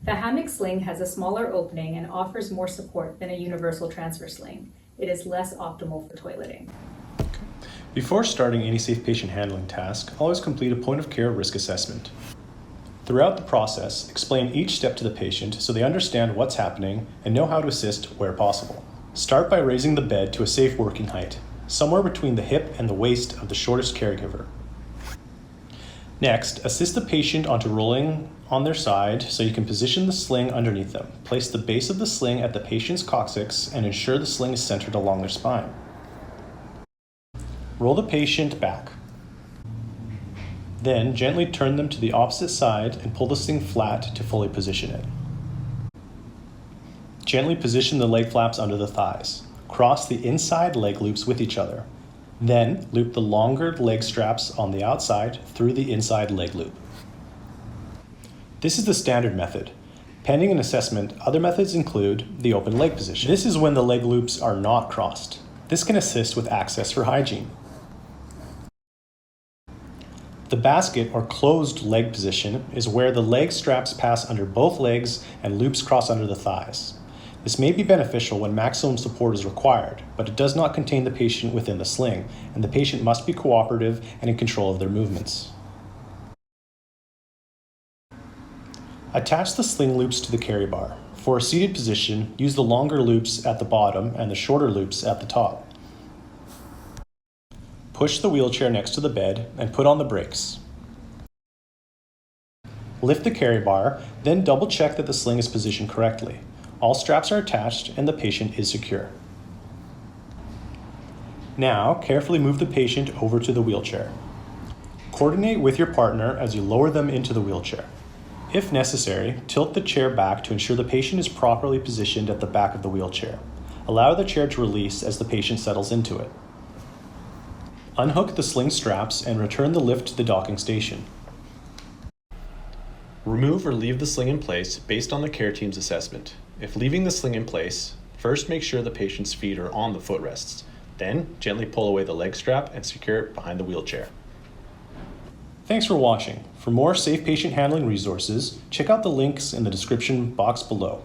The Hammock sling has a smaller opening and offers more support than a universal transfer sling. It is less optimal for toileting. Before starting any safe patient handling task, always complete a point of care risk assessment. Throughout the process, explain each step to the patient so they understand what's happening and know how to assist where possible. Start by raising the bed to a safe working height, somewhere between the hip and the waist of the shortest caregiver. Next, assist the patient onto rolling on their side so you can position the sling underneath them. Place the base of the sling at the patient's coccyx and ensure the sling is centered along their spine. Roll the patient back. Then gently turn them to the opposite side and pull the sling flat to fully position it. Gently position the leg flaps under the thighs. Cross the inside leg loops with each other. Then loop the longer leg straps on the outside through the inside leg loop. This is the standard method. Pending an assessment, other methods include the open leg position. This is when the leg loops are not crossed. This can assist with access for hygiene. The basket or closed leg position is where the leg straps pass under both legs and loops cross under the thighs. This may be beneficial when maximum support is required, but it does not contain the patient within the sling, and the patient must be cooperative and in control of their movements. Attach the sling loops to the carry bar. For a seated position, use the longer loops at the bottom and the shorter loops at the top. Push the wheelchair next to the bed and put on the brakes. Lift the carry bar, then double check that the sling is positioned correctly. All straps are attached and the patient is secure. Now, carefully move the patient over to the wheelchair. Coordinate with your partner as you lower them into the wheelchair. If necessary, tilt the chair back to ensure the patient is properly positioned at the back of the wheelchair. Allow the chair to release as the patient settles into it. Unhook the sling straps and return the lift to the docking station. Remove or leave the sling in place based on the care team's assessment. If leaving the sling in place, first make sure the patient's feet are on the footrests. Then, gently pull away the leg strap and secure it behind the wheelchair. Thanks for watching. For more safe patient handling resources, check out the links in the description box below.